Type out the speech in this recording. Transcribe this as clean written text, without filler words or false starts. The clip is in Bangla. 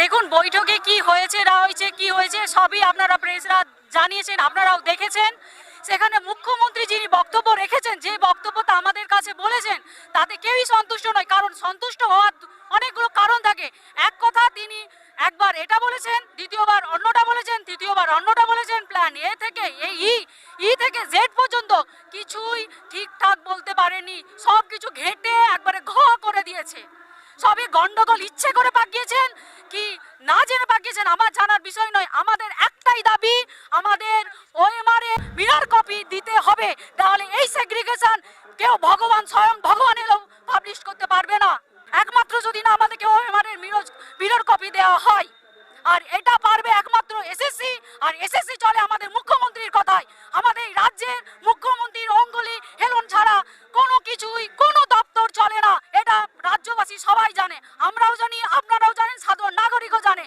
দেখুন বৈঠকে কি হয়েছে না হয়েছে কি হয়েছে সবই আপনারা প্রেসরা জানিয়েছেন, আপনারাও দেখেছেন। সেখানে মুখ্যমন্ত্রী যিনি বক্তব্য রেখেছেন, যে বক্তব্যটা আমাদের কাছে বলেছেন, তাতে কেউই সন্তুষ্ট নয়। কারণ সন্তুষ্ট হওয়ার অনেকগুলো কারণ থাকে। এক কথা, তিনি একবার এটা বলেছেন, দ্বিতীয়বার অন্যটা বলেছেন, তৃতীয়বার অন্যটা বলেছেন। প্ল্যান এ থেকে ই থেকে জেড পর্যন্ত কিছুই ঠিকঠাক বলতে পারেনি। সব কিছু ঘেটে একবারে ঘ করে দিয়েছে। সবই গন্ডগোল ইচ্ছে করে পাকিয়েছেন কি না জেনে পাকিয়েছেন আমার জানার বিষয় নয়। আমাদের একটাই দাবি, আমাদের ওএমআর এ মিরর কপি দিতে হবে। তাহলে এই সেগ্রিগেশন কেউ ভগবান, স্বয়ং ভগবান এলেও পাবলিশ করতে পারবে না, একমাত্র যদি না আমাদেরকে ওএমআর এর মিরর কপি দেওয়া হয়। আর এটা পারবে একমাত্র এসএসসি। আর এসএসসি চলে আমাদের মুখ্যমন্ত্রীর কথায়। আমাদের এই রাজ্যের মুখ্যমন্ত্রীর অঙ্গুলি হেলন ছাড়া কোনো কিছুই, কোনো দপ্তর চলে না। এটা রাজ্যবাসী সবাই জানে, আমরাও জানি, আপনারাও জানেন, সাধারণ নাগরিকও জানে।